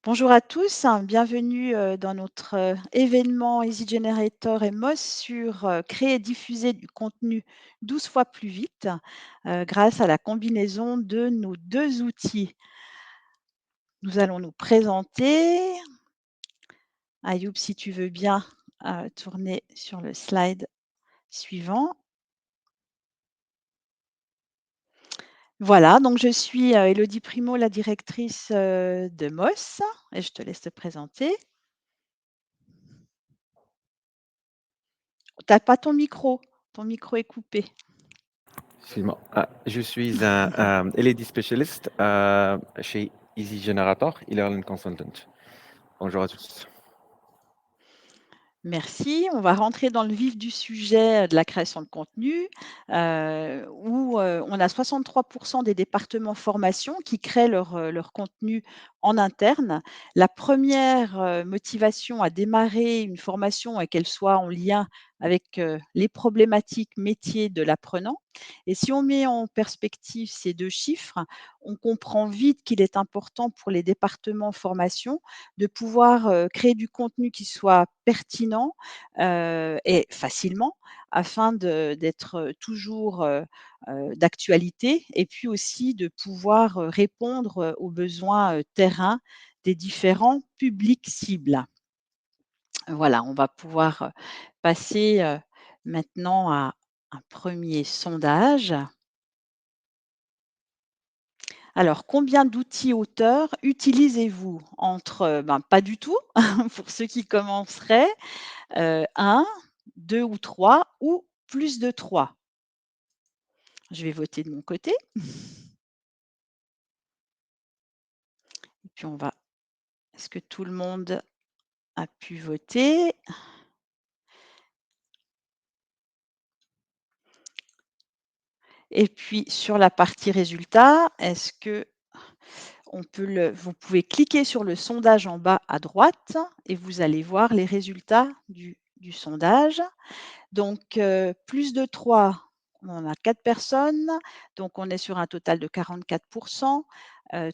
Bonjour à tous, bienvenue dans notre événement Easy Generator et Moz sur créer et diffuser du contenu 12 fois plus vite grâce à la combinaison de nos deux outils. Nous allons nous présenter. Ayoub, si tu veux bien tourner sur le slide suivant. Voilà, donc je suis Élodie Primo, la directrice de Moz, et je te laisse te présenter. Tu n'as pas ton micro est coupé. Excuse-moi. Je suis un LED spécialiste chez Easy Generator, e-learning consultant. Bonjour à tous. Merci. On va rentrer dans le vif du sujet de la création de contenu, où on a 63% des départements formation qui créent leur contenu en interne. La première motivation à démarrer une formation est qu'elle soit en lien avec les problématiques métiers de l'apprenant. Et si on met en perspective ces deux chiffres, on comprend vite qu'il est important pour les départements formation de pouvoir créer du contenu qui soit pertinent et facilement afin d'être toujours d'actualité et puis aussi de pouvoir répondre aux besoins terrain des différents publics cibles. Voilà, on va pouvoir passer maintenant à un premier sondage. Alors, combien d'outils auteurs utilisez-vous? Pas du tout, pour ceux qui commenceraient, 1, 2 ou 3 ou plus de 3. Je vais voter de mon côté et puis on va est-ce que tout le monde a pu voter? Et puis sur la partie résultats, est-ce que on peut vous pouvez cliquer sur le sondage en bas à droite et vous allez voir les résultats du sondage. Donc, plus de 3, on a 4 personnes, donc on est sur un total de 44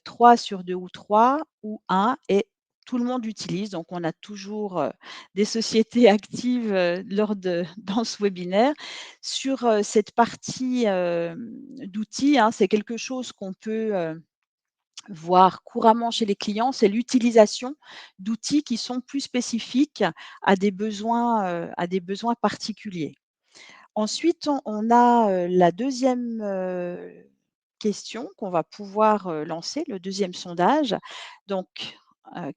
3 sur 2 ou 3 ou 1 et tout le monde utilise. Donc on a toujours, des sociétés actives, lors de dans ce webinaire. Sur, cette partie, d'outils, hein, c'est quelque chose qu'on peut, voir couramment chez les clients, c'est l'utilisation d'outils qui sont plus spécifiques à des besoins particuliers. Ensuite, on a, la deuxième question qu'on va pouvoir, lancer, le deuxième sondage. Donc,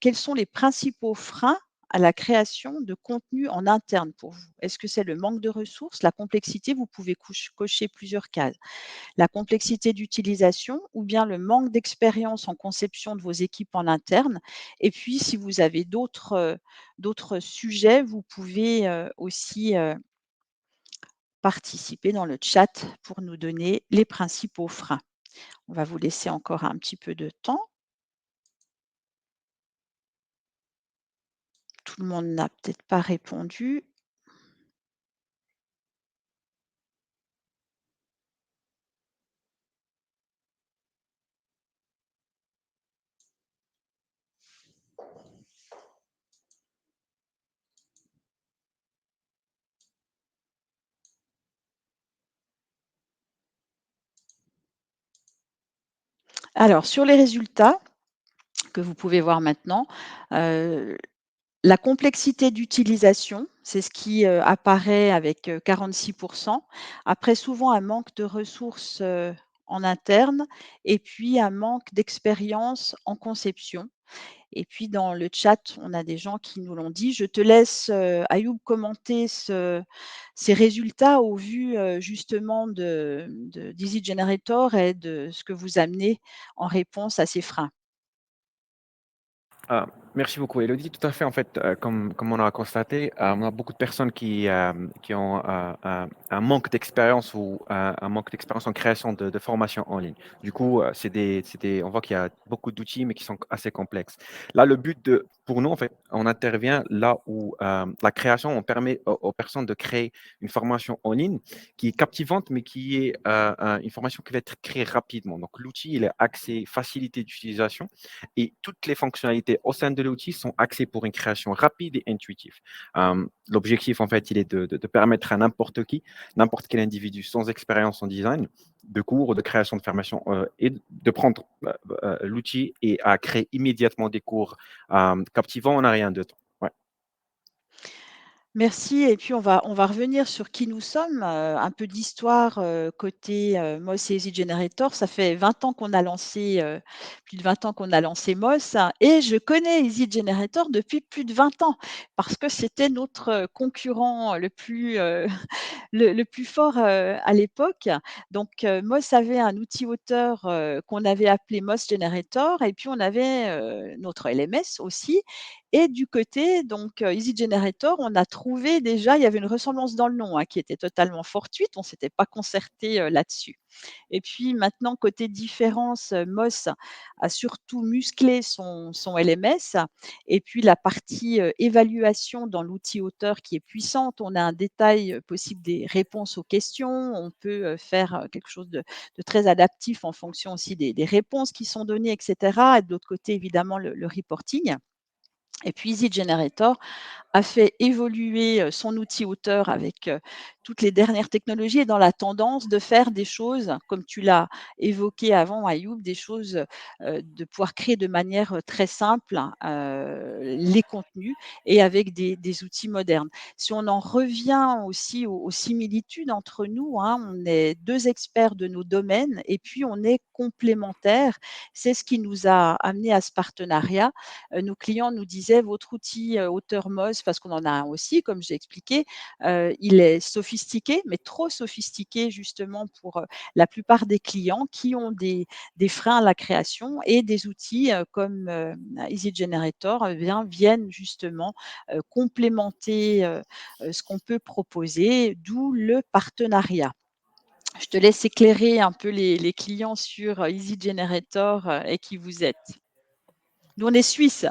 quels sont les principaux freins à la création de contenu en interne pour vous? Est-ce que c'est le manque de ressources, la complexité? Vous pouvez cocher plusieurs cases. La complexité d'utilisation ou bien le manque d'expérience en conception de vos équipes en interne? Et puis si vous avez d'autres sujets, vous pouvez, aussi, participer dans le chat pour nous donner les principaux freins. On va vous laisser encore un petit peu de temps. Tout le monde n'a peut-être pas répondu. Alors sur les résultats que vous pouvez voir maintenant, heu, la complexité d'utilisation, c'est ce qui, apparaît avec, 46. Après souvent un manque de ressources, en interne et puis un manque d'expérience en conception. Et puis dans le chat, on a des gens qui nous l'ont dit. Je te laisse, Ayoub, commenter ces résultats au vu, justement d'Easy Generator et de ce que vous amenez en réponse à ces freins. Merci beaucoup, Elodie. Tout à fait, en fait, comme on a constaté, on a beaucoup de personnes qui ont un manque d'expérience ou un manque d'expérience en création de formations en ligne. Du coup, on voit qu'il y a beaucoup d'outils, mais qui sont assez complexes. Là, pour nous, en fait, on intervient là où la création, on permet aux personnes de créer une formation en ligne qui est captivante, mais qui est une formation qui va être créée rapidement. Donc, l'outil, il est axé facilité d'utilisation et toutes les fonctionnalités au sein de l'outil sont axées pour une création rapide et intuitive. L'objectif, en fait, il est de permettre à n'importe qui, n'importe quel individu sans expérience en design, de cours ou de création de formation, et de prendre l'outil et à créer immédiatement des cours captivants en un rien de temps. Ouais. Merci et puis on va revenir sur qui nous sommes, un peu d'histoire, côté, Moz et Easy Generator. Ça fait 20 ans qu'on a lancé, plus de 20 ans qu'on a lancé Moz et je connais Easy Generator depuis plus de 20 ans parce que c'était notre, concurrent le plus, le plus fort, à l'époque. Donc, Moz avait un outil auteur, qu'on avait appelé Moz Generator et puis on avait, notre LMS aussi et du côté donc, Easy Generator, on a trouvé déjà il y avait une ressemblance dans le nom, hein, qui était totalement fortuite. On s'était pas concerté, là-dessus. Et puis maintenant, côté différence, Moz a surtout musclé son LMS et puis la partie, évaluation dans l'outil auteur qui est puissante. On a un détail, possible des réponses aux questions. On peut, faire, quelque chose de très adaptif en fonction aussi des réponses qui sont données et cetera et de l'autre côté, évidemment, le reporting et puis Easy Generator a fait évoluer, son outil auteur avec, toutes les dernières technologies et dans la tendance de faire des choses, comme tu l'as évoqué avant Ayoub, des choses, de pouvoir créer de manière, très simple, les contenus et avec des outils modernes. Si on en revient aussi aux similitudes entre nous, hein, on est 2 experts de nos domaines et puis on est complémentaires. C'est ce qui nous a amenés à ce partenariat. Nos clients nous disaient: «Votre outil, auteur Moz», parce qu'on en a un aussi, comme j'ai expliqué, il est sophistiqué, mais trop sophistiqué justement pour, la plupart des clients qui ont des freins à la création et des outils, comme, Easy Generator, viennent justement, complémenter, ce qu'on peut proposer, d'où le partenariat. Je te laisse éclairer un peu les clients sur, Easy Generator, et qui vous êtes. Nous, on est suisses.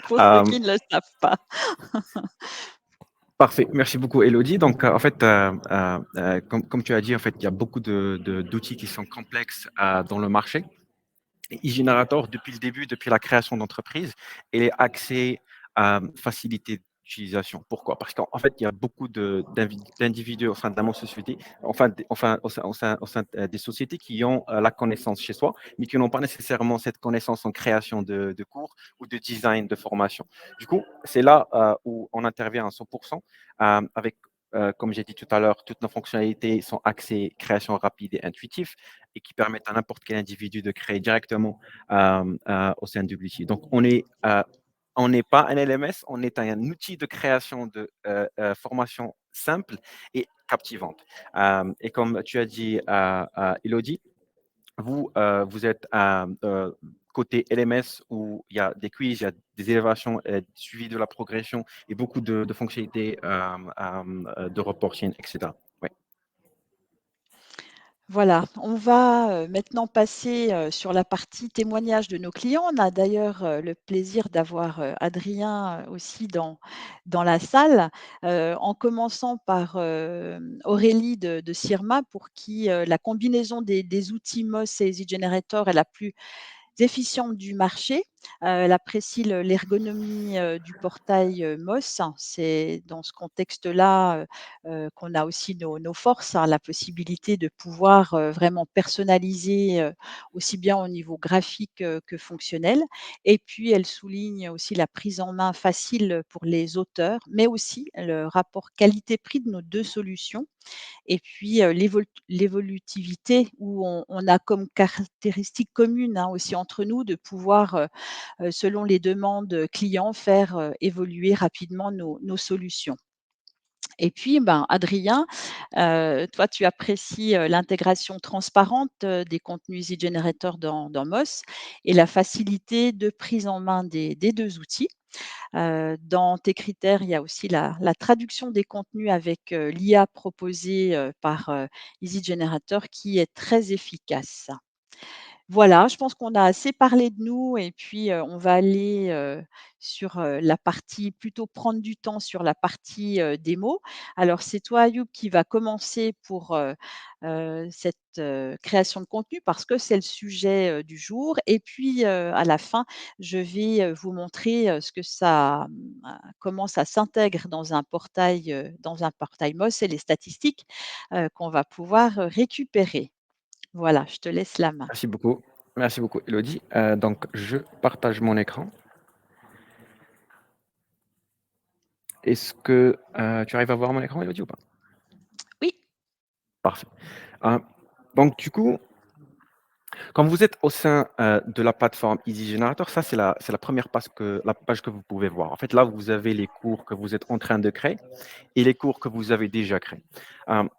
Pour ceux Euh, qui ne le savent pas. Parfait, merci beaucoup Elodie. Donc en fait, comme tu as dit, en fait, il y a beaucoup d'outils qui sont complexes dans le marché. E-Generator, depuis le début, depuis la création d'entreprise, elle est axée à faciliter l'utilisation. Pourquoi? Parce qu'en fait, il y a beaucoup d'individus au sein de la société, enfin au sein des sociétés qui ont la connaissance chez soi, mais qui n'ont pas nécessairement cette connaissance en création de cours ou de design de formation. Du coup, c'est là où on intervient à 100% avec comme j'ai dit tout à l'heure, toutes nos fonctionnalités sont axées création rapide et intuitive et qui permettent à n'importe quel individu de créer directement au sein du Glitchy. Donc, on n'est pas un LMS, on est un outil de création de formation simple et captivante. Et comme tu as dit, Elodie, vous êtes côté LMS où il y a des quiz, il y a des élévations, suivi de la progression et beaucoup de fonctionnalités de reporting, etc. Ouais. Voilà, on va, maintenant passer, sur la partie témoignage de nos clients. On a d'ailleurs, le plaisir d'avoir, Adrien, aussi dans la salle, en commençant par, Aurélie de Sirma pour qui, la combinaison des outils Moz et Easy Generator est la plus efficiente du marché. Elle apprécie l'ergonomie, du portail, Moz. C'est dans ce contexte-là, qu'on a aussi nos forces, hein, la possibilité de pouvoir, vraiment personnaliser, aussi bien au niveau graphique, que fonctionnel et puis elle souligne aussi la prise en main facile, pour les auteurs, mais aussi le rapport qualité-prix de nos 2 solutions et puis, l'évolutivité où on a comme caractéristique commune, hein, aussi entre nous de pouvoir, selon les demandes, clients, faire, évoluer rapidement nos solutions. Et puis, ben, Adrien, toi, tu apprécies, l'intégration transparente, des contenus Easy Generator dans Moz et la facilité de prise en main des 2 outils. Dans tes critères, il y a aussi la traduction des contenus avec, l'IA proposée, par, Easy Generator qui est très efficace. Voilà, je pense qu'on a assez parlé de nous et puis, on va aller, sur, la partie plutôt prendre du temps sur la partie, démo. Alors c'est toi Ayoub qui va commencer pour, cette, création de contenu parce que c'est le sujet, du jour et puis, à la fin, je vais, vous montrer, ce que ça, comment ça s'intègre dans un portail Moz et les statistiques, qu'on va pouvoir, récupérer. Voilà, je te laisse la main. Merci beaucoup. Merci beaucoup, Elodie. Donc, je partage mon écran. Est-ce que tu arrives à voir mon écran, Elodie, ou pas? Oui. Parfait. Euh, donc, du coup, quand vous êtes au sein de la plateforme Easy Generator, ça, c'est la première la page que vous pouvez voir. En fait, là, vous avez les cours que vous êtes en train de créer et les cours que vous avez déjà créés.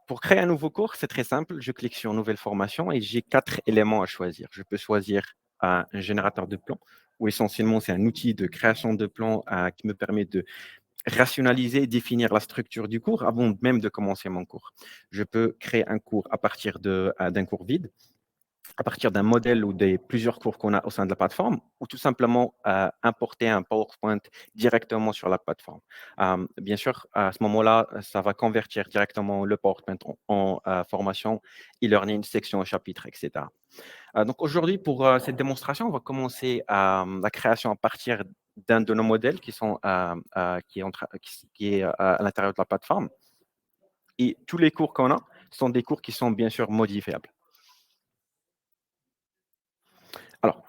Pour créer un nouveau cours, c'est très simple. Je clique sur Nouvelle formation et j'ai 4 éléments à choisir. Je peux choisir un générateur de plans, où essentiellement, c'est un outil de création de plans qui me permet de rationaliser et définir la structure du cours avant même de commencer mon cours. Je peux créer un cours à partir d'un cours vide, à partir d'un modèle ou des plusieurs cours qu'on a au sein de la plateforme, ou tout simplement importer un PowerPoint directement sur la plateforme. Bien sûr, à ce moment-là, ça va convertir directement le PowerPoint en formation, e-learning, section, chapitre, etc. Donc aujourd'hui, pour cette démonstration, on va commencer la création à partir d'un de nos modèles qui est à l'intérieur de la plateforme. Et tous les cours qu'on a sont des cours qui sont bien sûr modifiables. Alors,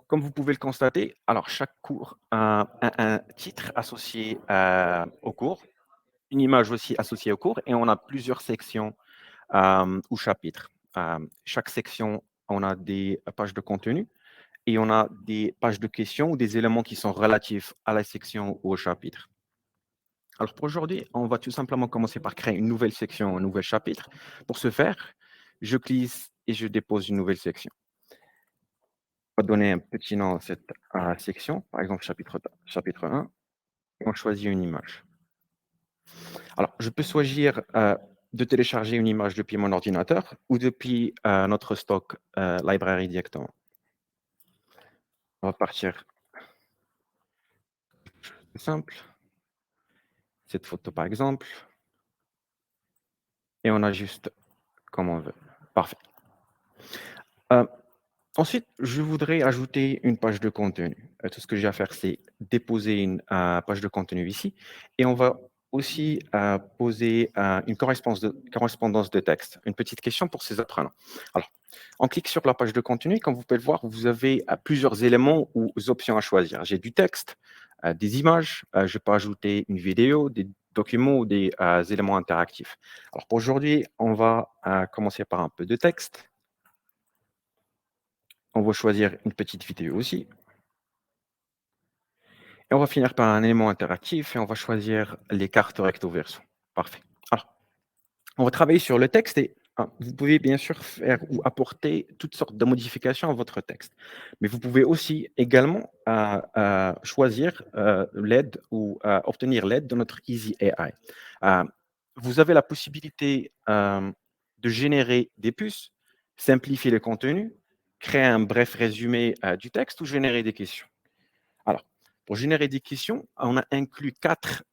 comme vous pouvez le constater, alors chaque cours a un titre associé au cours, une image aussi associée au cours, et on a plusieurs sections ou chapitres. Chaque section, on a des pages de contenu et on a des pages de questions ou des éléments qui sont relatifs à la section ou au chapitre. Alors pour aujourd'hui, on va tout simplement commencer par créer une nouvelle section, un nouvel chapitre. Pour ce faire, je glisse et je dépose une nouvelle section. On va donner un petit nom à cette section, par exemple chapitre 1, et on choisit une image. Alors, je peux choisir de télécharger une image depuis mon ordinateur ou depuis notre stock library directement. On va partir simple, cette photo par exemple, et on ajuste comme on veut. Parfait. Euh, Ensuite, je voudrais ajouter une page de contenu. Tout ce que j'ai à faire, c'est déposer une page de contenu ici et on va aussi poser une correspondance de texte, une petite question pour ces apprenants. Alors, on clique sur la page de contenu. Comme vous pouvez le voir, vous avez plusieurs éléments ou options à choisir. J'ai du texte, des images, je peux ajouter une vidéo, des documents ou des éléments interactifs. Alors, pour aujourd'hui, on va commencer par un peu de texte. On va choisir une petite vidéo aussi. Et on va finir par un élément interactif et on va choisir les cartes recto verso. Parfait. Alors, on va travailler sur le texte et vous pouvez bien sûr faire ou apporter toutes sortes de modifications à votre texte. Mais vous pouvez aussi également choisir l'aide ou obtenir l'aide de notre Easy AI. Euh, Vous avez la possibilité de générer des puces, simplifier le contenu, créer un bref résumé du texte ou générer des questions. Alors, pour générer des questions, on a inclus 4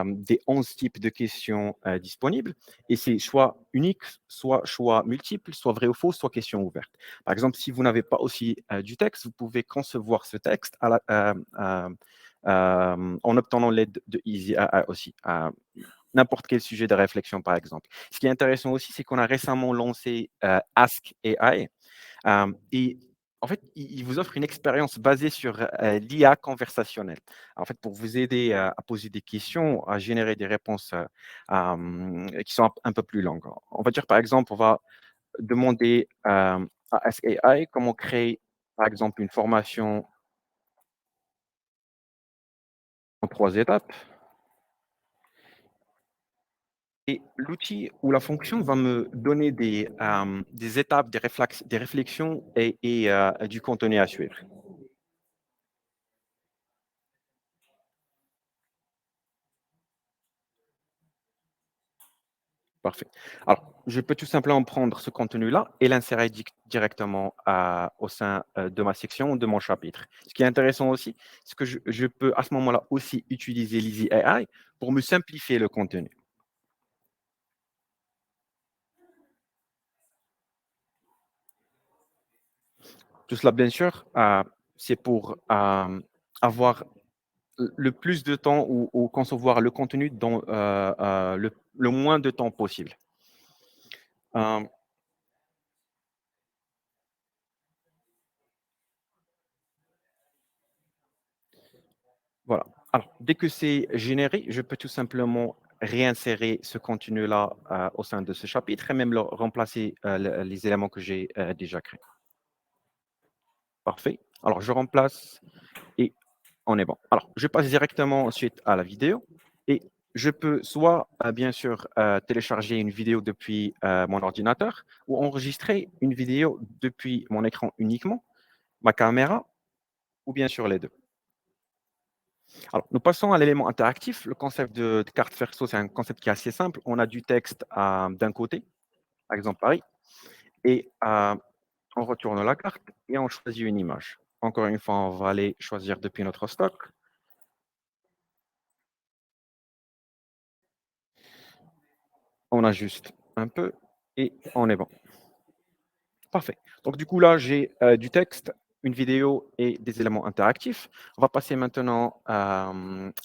des 11 types de questions disponibles et c'est choix unique, soit choix multiple, soit vrai ou faux, soit question ouverte. Par exemple, si vous n'avez pas aussi du texte, vous pouvez concevoir ce texte en obtenant l'aide de Easy AI aussi. N'importe quel sujet de réflexion, par exemple. Ce qui est intéressant aussi, c'est qu'on a récemment lancé Ask AI, et en fait, il vous offre une expérience basée sur l'IA conversationnelle. En fait, pour vous aider à poser des questions, à générer des réponses qui sont un peu plus longues. On va dire, par exemple, on va demander à SAI comment créer, par exemple, une formation en 3 étapes. Et l'outil ou la fonction va me donner des étapes, des réflexions et du contenu à suivre. Parfait. Alors, je peux tout simplement prendre ce contenu-là et l'insérer directement au sein de ma section, de mon chapitre. Ce qui est intéressant aussi, c'est que je peux à ce moment-là aussi utiliser l'Easy AI pour me simplifier le contenu. Tout cela, bien sûr, c'est pour avoir le plus de temps ou concevoir le contenu dans le moins de temps possible. Euh, Voilà. Alors, dès que c'est généré, je peux tout simplement réinsérer ce contenu-là au sein de ce chapitre et même le remplacer les éléments que j'ai déjà créés. Parfait. Alors, je remplace et on est bon. Alors, je passe directement ensuite à la vidéo et je peux soit, bien sûr, télécharger une vidéo depuis mon ordinateur ou enregistrer une vidéo depuis mon écran uniquement, ma caméra ou bien sûr les deux. Alors, nous passons à l'élément interactif. Le concept de carte verso, c'est un concept qui est assez simple. On a du texte d'un côté, par exemple Paris, et on retourne la carte et on choisit une image. Encore une fois, on va aller choisir depuis notre stock. On ajuste un peu et on est bon. Parfait. Donc, du coup, là, j'ai du texte, une vidéo et des éléments interactifs. On va passer maintenant à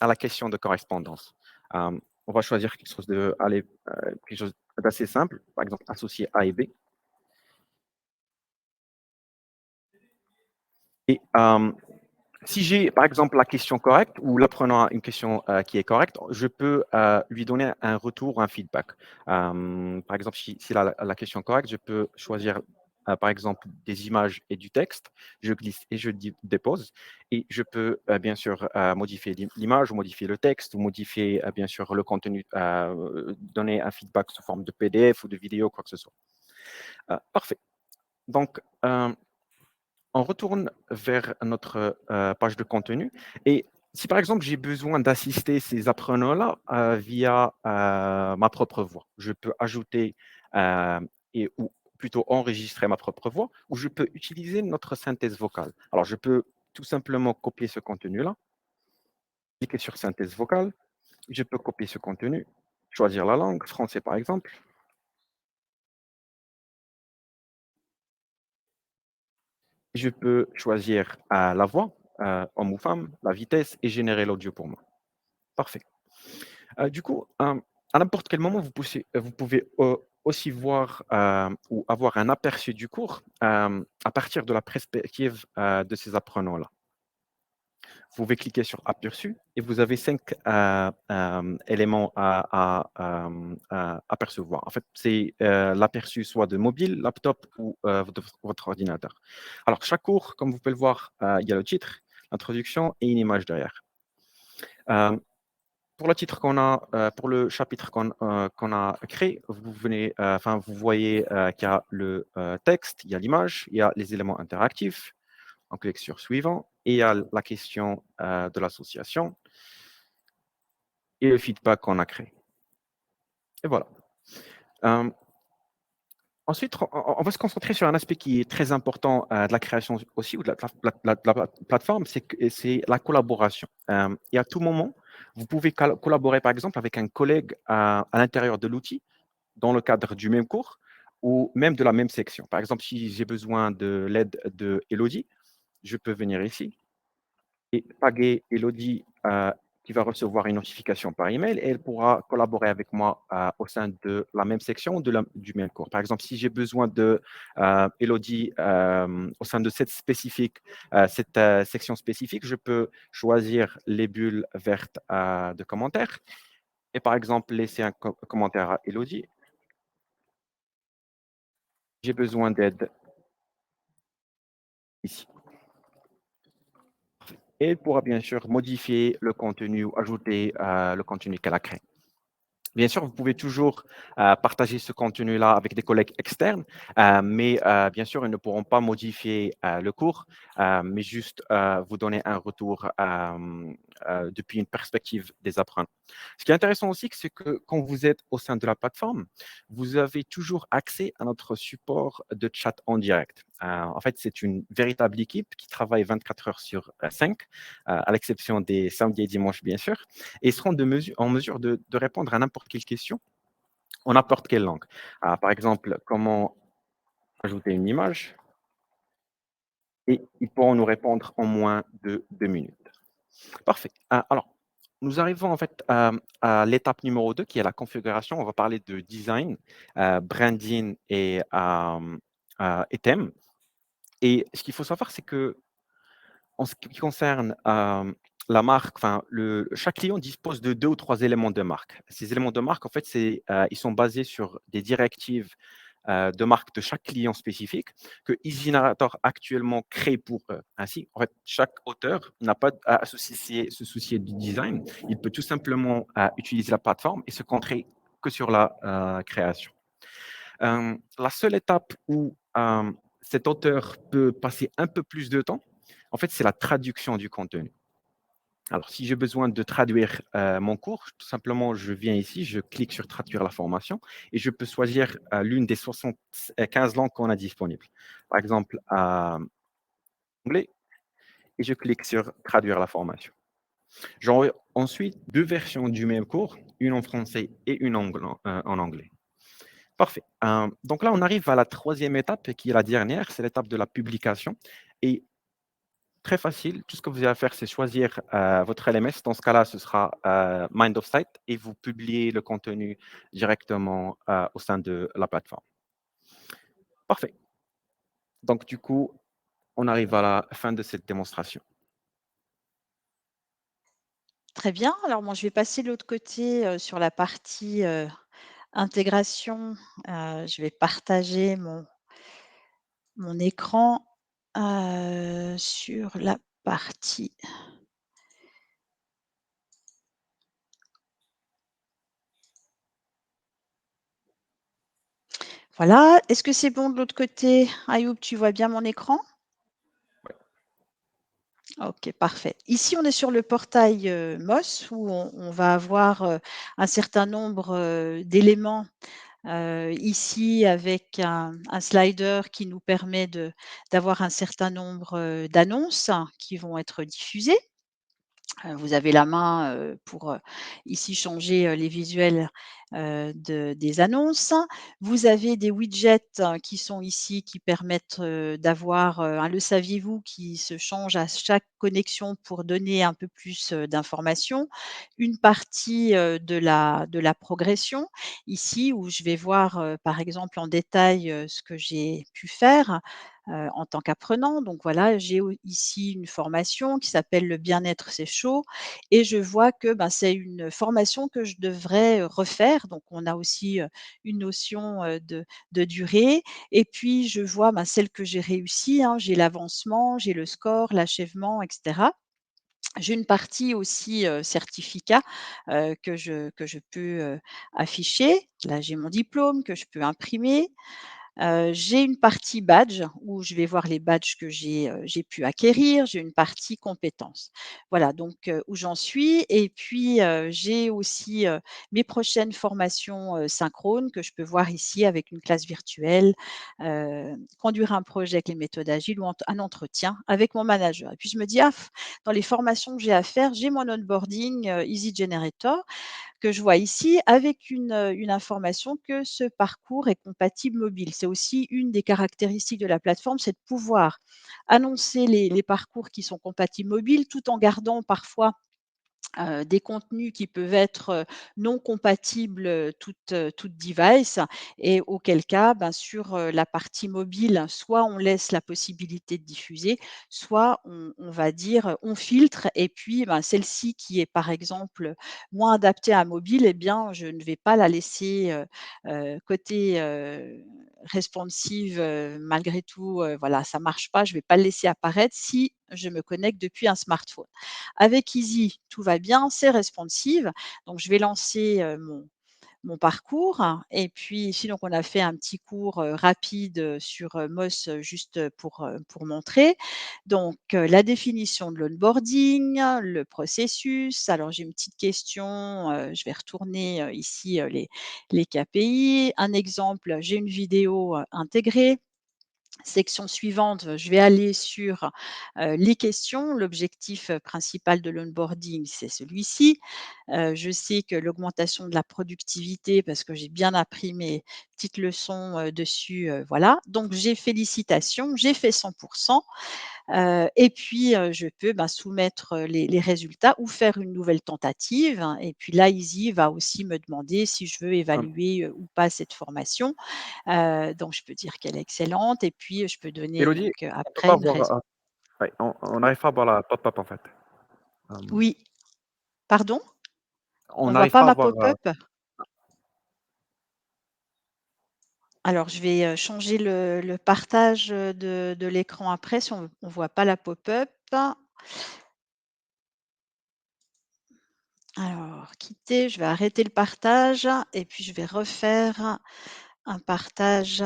la question de correspondance. On va choisir quelque chose d'assez simple, par exemple, associer A et B. Et si j'ai, par exemple, la question correcte ou l'apprenant a une question qui est correcte, je peux lui donner un retour, un feedback. Par exemple, si la question correcte, je peux choisir, par exemple, des images et du texte. Je glisse et je dépose. Et je peux, bien sûr, modifier l'image, ou modifier le texte, ou modifier, bien sûr, le contenu, donner un feedback sous forme de PDF ou de vidéo, quoi que ce soit. Parfait. Donc, on retourne vers notre page de contenu et si par exemple j'ai besoin d'assister ces apprenants-là via ma propre voix, je peux ajouter ou plutôt enregistrer ma propre voix ou je peux utiliser notre synthèse vocale. Alors je peux tout simplement copier ce contenu-là, cliquer sur synthèse vocale, je peux copier ce contenu, choisir la langue, français par exemple, je peux choisir la voix, homme ou femme, la vitesse et générer l'audio pour moi. Parfait. Du coup, à n'importe quel moment, vous pouvez aussi voir ou avoir un aperçu du cours à partir de la perspective de ces apprenants-là. Vous pouvez cliquer sur aperçu et vous avez 5 éléments à apercevoir. En fait, c'est l'aperçu soit de mobile, laptop ou de votre ordinateur. Alors, chaque cours, comme vous pouvez le voir, il y a le titre, l'introduction et une image derrière. Euh, pour le chapitre qu'on a créé, vous voyez qu'il y a le texte, il y a l'image, il y a les éléments interactifs. On clique sur suivant et il y a la question de l'association et le feedback qu'on a créé. Et voilà. Euh, Ensuite, on va se concentrer sur un aspect qui est très important de la création aussi ou de la plateforme, c'est la collaboration. Et à tout moment, vous pouvez collaborer par exemple avec un collègue à l'intérieur de l'outil dans le cadre du même cours ou même de la même section. Par exemple, si j'ai besoin de l'aide de Elodie, je peux venir ici et taguer Elodie qui va recevoir une notification par email et elle pourra collaborer avec moi au sein de la même section du même cours. Par exemple, si j'ai besoin de Elodie au sein de cette section spécifique, je peux choisir les bulles vertes de commentaires et par exemple laisser un commentaire à Elodie. J'ai besoin d'aide ici. Et elle pourra bien sûr modifier le contenu ou ajouter le contenu qu'elle a créé. Bien sûr, vous pouvez toujours partager ce contenu-là avec des collègues externes, mais bien sûr, ils ne pourront pas modifier le cours, mais juste vous donner un retour depuis une perspective des apprenants. Ce qui est intéressant aussi, c'est que quand vous êtes au sein de la plateforme, vous avez toujours accès à notre support de chat en direct. En fait, c'est une véritable équipe qui travaille 24 heures sur 5, à l'exception des samedis et dimanches, bien sûr, et seront en mesure de répondre à n'importe quelle question en n'importe quelle langue. Par exemple, comment ajouter une image et ils pourront nous répondre en moins de 2 minutes. Parfait. Alors, nous arrivons en fait à l'étape numéro 2 qui est la configuration. On va parler de design, branding et thème. Et ce qu'il faut savoir, c'est que en ce qui concerne, la marque, enfin, chaque client dispose de 2 ou 3 éléments de marque. Ces éléments de marque, en fait, ils sont basés sur des directives, de marque de chaque client spécifique que EasyGenerator actuellement crée pour eux. Ainsi, en fait, chaque auteur n'a pas à se soucier du design. Il peut tout simplement, utiliser la plateforme et se concentrer que sur la, création. La seule étape où, cet auteur peut passer un peu plus de temps, en fait, c'est la traduction du contenu. Alors, si j'ai besoin de traduire, mon cours, tout simplement, je viens ici, je clique sur «Traduire la formation» et je peux choisir, l'une des 15 langues qu'on a disponibles. Par exemple, anglais et je clique sur «Traduire la formation». J'aurai ensuite 2 versions du même cours, une en français et une en anglais. Parfait. Donc là, on arrive à la troisième étape qui est la dernière, c'est l'étape de la publication et très facile, tout ce que vous avez à faire, c'est choisir, votre LMS. Dans ce cas-là, ce sera, Mind of Sight et vous publiez le contenu directement, au sein de la plateforme. Parfait. Donc du coup, on arrive à la fin de cette démonstration. Très bien, alors moi je vais passer de l'autre côté, sur la partie, intégration. Je vais partager mon écran, sur la partie voilà. Est-ce que c'est bon de l'autre côté? Ayoub, tu vois bien mon écran? OK, parfait. Ici, on est sur le portail, MOS où on va avoir, un certain nombre, d'éléments, ici avec un slider qui nous permet d'avoir un certain nombre, d'annonces qui vont être diffusées. Vous avez la main, pour, ici changer, les visuels, des annonces. Vous avez des widgets qui sont ici, qui permettent, d'avoir, un «Le saviez-vous?» qui se change à chaque connexion pour donner un peu plus, d'informations. Une partie, de la progression, ici où je vais voir, par exemple en détail, ce que j'ai pu faire, en tant qu'apprenant. Donc voilà, j'ai ici une formation qui s'appelle «Le bien-être, c'est chaud» et je vois que, ben, c'est une formation que je devrais, refaire. Donc on a aussi, une notion, de durée et puis je vois, ben, celle que j'ai réussi, hein. J'ai l'avancement, j'ai le score, l'achèvement et cetera. J'ai une partie aussi, certificat, que je peux, afficher. Là, j'ai mon diplôme que je peux imprimer. J'ai une partie badge où je vais voir les badges que j'ai pu acquérir. J'ai une partie compétences. Voilà donc où j'en suis et puis, j'ai aussi, mes prochaines formations, synchrones que je peux voir ici avec une classe virtuelle, conduire un projet avec les méthodes agiles ou un entretien avec mon manager et puis je me dis: «Ah dans les formations que j'ai à faire, j'ai mon onboarding, Easy Generator que je vois ici avec une information que ce parcours est compatible mobile. C'est aussi une des caractéristiques de la plateforme, c'est de pouvoir annoncer les parcours qui sont compatibles mobiles tout en gardant parfois des contenus qui peuvent être, non compatibles, toutes device et auquel cas, ben, sur, la partie mobile, soit on laisse la possibilité de diffuser, soit on va dire, on filtre et puis, ben, celle-ci qui est par exemple, moins adaptée à mobile et bien, je ne vais pas la laisser, côté, responsive, malgré tout, voilà, ça marche pas, je vais pas le laisser apparaître si je me connecte depuis un smartphone. Avec Easy, tout va bien, c'est responsive. Donc je vais lancer, mon parcours et puis ici donc on a fait un petit cours, rapide, sur, Moz, juste, pour montrer. Donc, la définition de l'onboarding, le processus. Alors j'ai une petite question, je vais retourner, ici, les KPI. Un exemple, j'ai une vidéo, intégrée. Section suivante, je vais aller sur, les questions. L'objectif, principal de l'onboarding, c'est celui-ci. Je sais que l'augmentation de la productivité, parce que j'ai bien appris mes petites leçons, dessus, voilà. Donc j'ai félicitations, j'ai fait 100. Et puis, je peux, ben, soumettre, les résultats ou faire une nouvelle tentative hein. Et puis là, Easy va aussi me demander si je veux Hem, évaluer, ou pas cette formation. Donc je peux dire qu'elle est excellente et puis, je peux donner donc, Élodie, on peut après pas une voir, raison. ouais, on n'arrive pas à voir la pop-up, en fait. Hem, Oui, pardon? on On voit n'arrive pas pas à ma voir, pop-up? Alors je vais, changer le partage, de l'écran après si on voit pas la pop-up. Alors quitter, je vais arrêter le partage et puis je vais refaire un partage.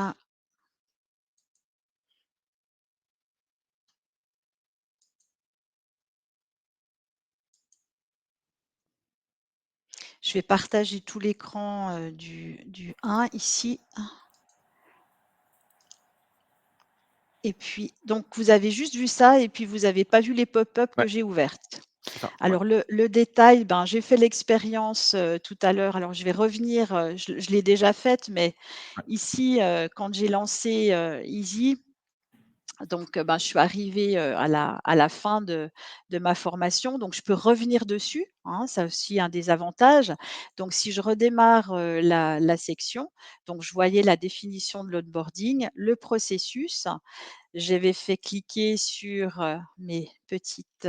Je vais partager tout l'écran, du 1 ici et puis donc vous avez juste vu ça et puis vous avez pas vu les pop-up que ouais, j'ai ouvertes. c'est ça, ouais, Alors le détail, ben, j'ai fait l'expérience, tout à l'heure. Alors je vais revenir, je l'ai déjà faite, mais ouais. ici, quand j'ai lancé, Easy, donc ben, je suis arrivée, à la fin de ma formation, donc je peux revenir dessus, hein, ça aussi un des avantages. Donc si je redémarre, la section, donc je voyais la définition de l'onboarding, le processus. J'avais fait cliquer sur, mes petites,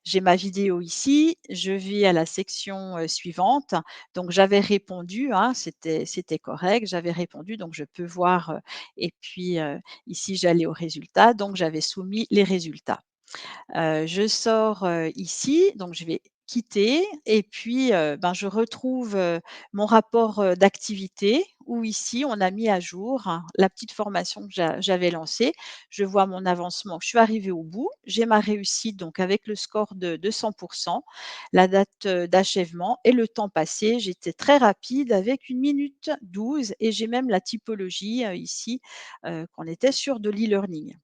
j'ai ma vidéo ici, je vais à la section, suivante. Donc j'avais répondu, hein, c'était correct, j'avais répondu, donc je peux voir, et puis, ici j'allais aux résultats, donc j'avais soumis les résultats. Je sors, ici, donc je vais quitter et puis, ben, je retrouve, mon rapport, d'activité où ici on a mis à jour hein, la petite formation que j'avais lancée. Je vois mon avancement, je suis arrivée au bout, j'ai ma réussite donc avec le score de 100, la date, d'achèvement et le temps passé. J'étais très rapide avec 1 minute 12 et j'ai même la typologie, ici, qu'on était sur de l'e-learning.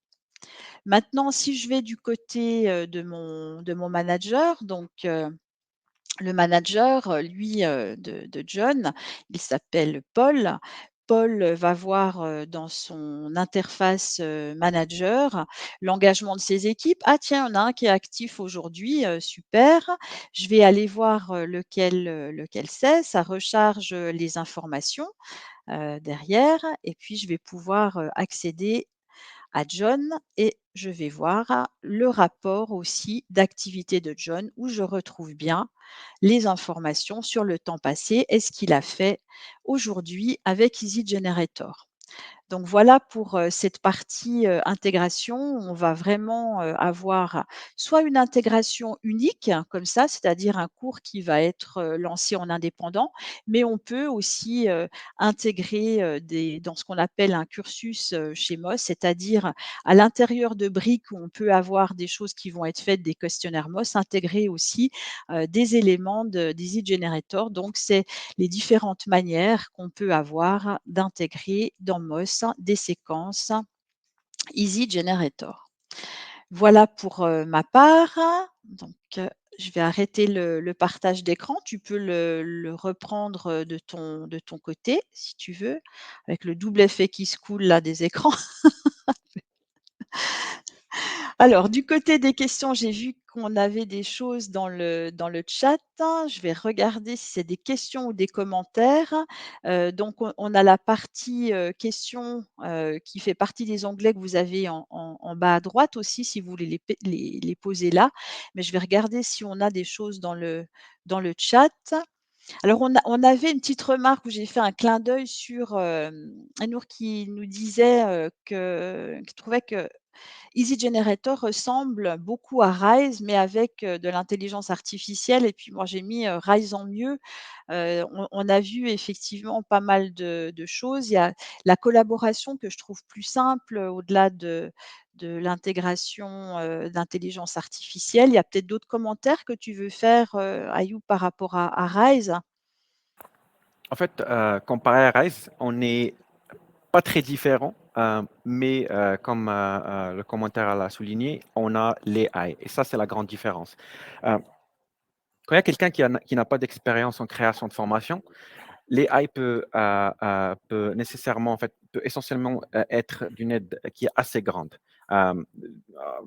Maintenant, si je vais du côté, de mon manager, donc le manager, lui, de John, il s'appelle Paul. Paul, va voir, dans son interface, manager, l'engagement de ses équipes. «Ah tiens, il y en a un qui est actif aujourd'hui, super». Je vais aller voir, lequel c'est. Ça recharge, les informations, derrière et puis je vais pouvoir, accéder à John et je vais voir le rapport aussi d'activité de John où je retrouve bien les informations sur le temps passé et ce qu'il a fait aujourd'hui avec Easy Generator. Donc voilà pour, cette partie, intégration. On va vraiment, avoir soit une intégration unique hein, comme ça, c'est-à-dire un cours qui va être, lancé en indépendant, mais on peut aussi, intégrer, des dans ce qu'on appelle un cursus, chez Moz, c'est-à-dire à l'intérieur de briques où on peut avoir des choses qui vont être faites, des questionnaires Moz, intégrer aussi, des éléments d'Easy Generator. Donc c'est les différentes manières qu'on peut avoir d'intégrer dans Moz des séquences Easy Generator. Voilà pour, ma part. Donc, je vais arrêter le partage d'écran. Tu peux le reprendre, de ton côté si tu veux, avec le double effet qui se coule là des écrans. Alors, du côté des questions, j'ai vu qu'on avait des choses dans le chat. Je vais regarder si c'est des questions ou des commentaires. Donc on a la partie, questions, qui fait partie des onglets que vous avez en bas à droite aussi si vous voulez les poser là. Mais je vais regarder si on a des choses dans le chat. Alors on avait une petite remarque où j'ai fait un clin d'œil sur, Anour qui nous disait, qu'il trouvait que Easy Generator ressemble beaucoup à Rise, mais avec, de l'intelligence artificielle et puis moi j'ai mis, Rise en mieux. On a vu effectivement pas mal de choses. Il y a la collaboration que je trouve plus simple, au-delà de l'intégration, d'intelligence artificielle. Il y a peut-être d'autres commentaires que tu veux faire, Ayoub, par rapport à Rise? En fait, comparé à Rise, on n'est pas très différent, mais comme le commentaire l'a souligné, on a l'AI et ça, c'est la grande différence. Euh, Quand il y a quelqu'un qui n'a pas d'expérience en création de formation, l'AI peut nécessairement, en fait, peut essentiellement être d'une aide qui est assez grande. Euh, euh,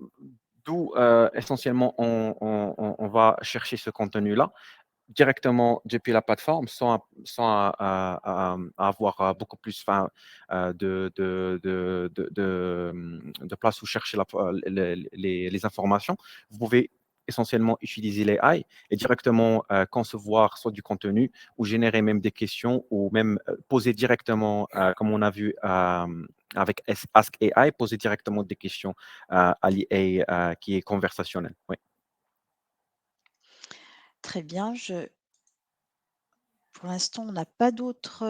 D'où essentiellement on va chercher ce contenu-là directement depuis la plateforme sans avoir beaucoup plus de place où chercher les informations. Vous pouvez essentiellement utiliser les AI et directement concevoir soit du contenu ou générer même des questions ou même poser directement, comme on a vu avec Ask AI, poser directement des questions à l'IA qui est conversationnelle. Oui. Très bien, pour l'instant, on n'a pas d'autres,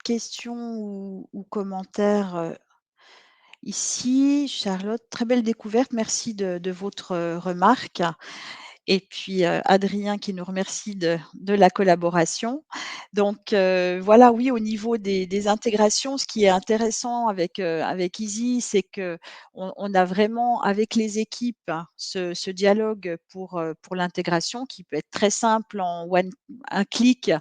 questions ou commentaires, ici. Charlotte, très belle découverte. Merci de votre, remarque. Et puis, Adrien qui nous remercie de la collaboration. Donc, voilà, oui, au niveau des intégrations, ce qui est intéressant avec Easy, c'est qu'on a vraiment avec les équipes, hein, ce dialogue pour l'intégration qui peut être très simple en un clic.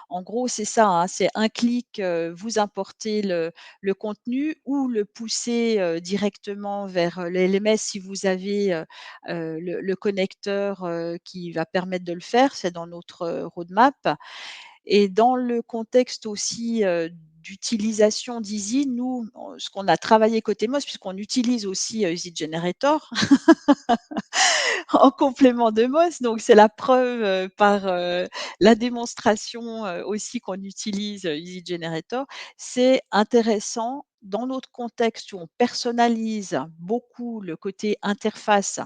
En gros, c'est ça, hein, c'est un clic, vous importez le contenu ou le pousser, directement vers, l'LMS si vous avez, le connecteur, qui va permettre de le faire, c'est dans notre, roadmap et dans le contexte aussi, d'utilisation d'Easy, nous, ce qu'on a travaillé côté MOS puisqu'on utilise aussi, Easy Generator en complément de MOS, donc c'est la preuve, par, la démonstration, aussi qu'on utilise, Easy Generator. C'est intéressant dans notre contexte où on personnalise beaucoup le côté interface,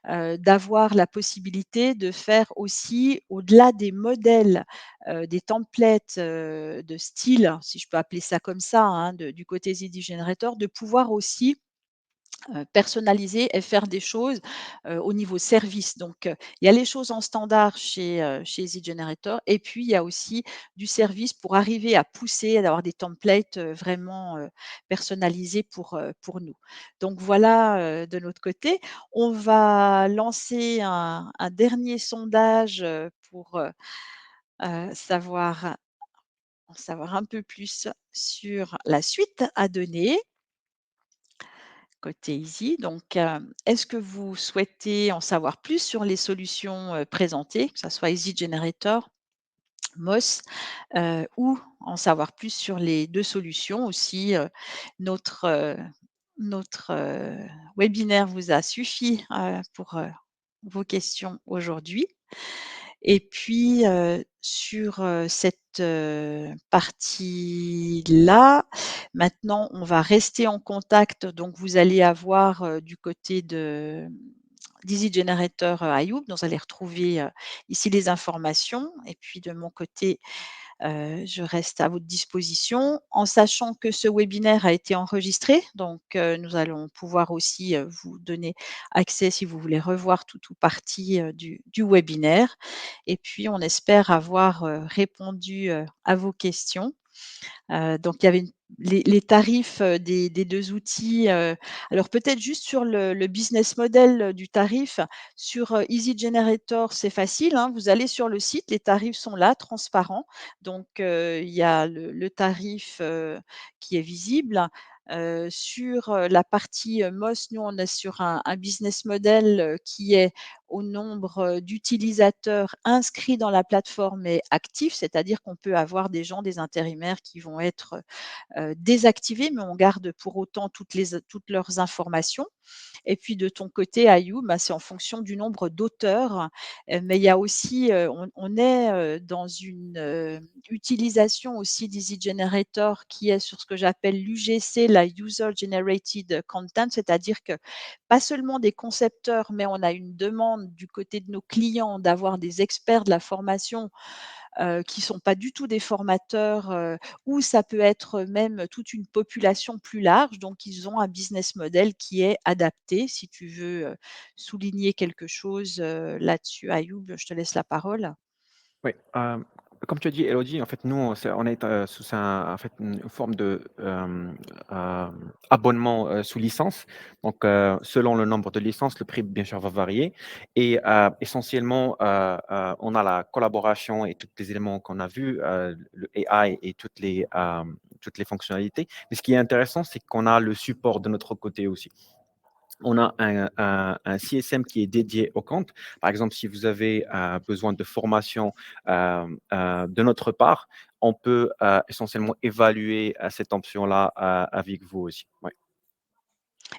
d'avoir la possibilité de faire aussi, au-delà des modèles, des templates, de style, si je peux appeler ça comme ça, hein, du côté Easy Generator, de pouvoir aussi personnaliser et faire des choses, au niveau service. Donc, il y a les choses en standard chez Easy Generator et puis il y a aussi du service pour arriver à pousser, à avoir des templates, vraiment, personnalisés pour nous. Donc voilà, de notre côté. On va lancer un dernier sondage, pour, savoir en savoir un peu plus sur la suite à donner. Côté Easy. Donc, est-ce que vous souhaitez en savoir plus sur les solutions, présentées, que ça soit Easy Generator, Moz, ou en savoir plus sur les 2 solutions aussi, notre, webinaire vous a suffi, pour, vos questions aujourd'hui. Et puis, sur, cette, partie-là, maintenant on va rester en contact. Donc vous allez avoir, du côté d'Easy Generator, Ayoub, donc vous allez retrouver, ici les informations et puis de mon côté, je reste à votre disposition en sachant que ce webinaire a été enregistré. Donc, nous allons pouvoir aussi, vous donner accès si vous voulez revoir tout ou partie, du webinaire et puis on espère avoir, répondu, à vos questions. Donc il y avait les tarifs, des 2 outils, alors peut-être juste sur le business model, du tarif. Sur, Easy Generator, c'est facile, hein, vous allez sur le site, les tarifs sont là, transparents. Donc, il y a le tarif, qui est visible. Sur, la partie, MOS, nous on est sur un business model, qui est au nombre, d'utilisateurs inscrits dans la plateforme est actif, c'est-à-dire qu'on peut avoir des gens, des intérimaires qui vont être, désactivés, mais on garde pour autant toutes leurs informations. Et puis de ton côté, Ayoub, bah, c'est en fonction du nombre d'auteurs, mais il y a aussi, on est, dans une, utilisation aussi d'Easy Generator qui est sur ce que j'appelle l'UGC, la User Generated Content, c'est-à-dire que pas seulement des concepteurs, mais on a une demande du côté de nos clients d'avoir des experts de la formation qui sont pas du tout des formateurs, ou ça peut être même toute une population plus large. Donc ils ont un business model qui est adapté. Si tu veux, souligner quelque chose, là-dessus, Ayoub, je te laisse la parole. Oui, comme tu as dit, Elodie, en fait, nous, on est, sous en fait, une forme de, abonnement, sous licence. Donc, selon le nombre de licences, le prix, bien sûr, va varier et essentiellement, on a la collaboration et tous les éléments qu'on a vus, le AI et toutes les fonctionnalités. Mais ce qui est intéressant, c'est qu'on a le support de notre côté aussi. On a un CSM qui est dédié au compte. Par exemple, si vous avez, besoin de formation, de notre part, on peut, essentiellement évaluer, cette option-là, avec vous aussi. Ouais,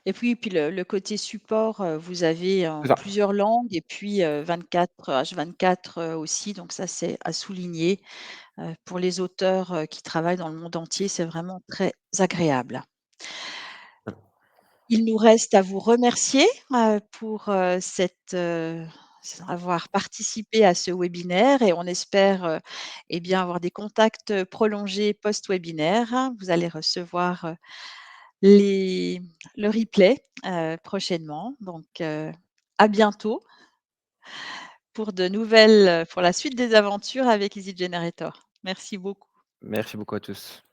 Et puis le côté support, vous avez en c'est ça. plusieurs langues et puis, 24 H24, aussi, donc ça, c'est à souligner. Pour les auteurs, qui travaillent dans le monde entier, c'est vraiment très agréable. Il nous reste à vous remercier, pour, avoir participé à ce webinaire et on espère, eh bien, avoir des contacts, prolongés post-webinaire. Vous allez recevoir, les le replay, prochainement. Donc, à bientôt pour la suite des aventures avec Easy Generator. Merci beaucoup. Merci beaucoup à tous.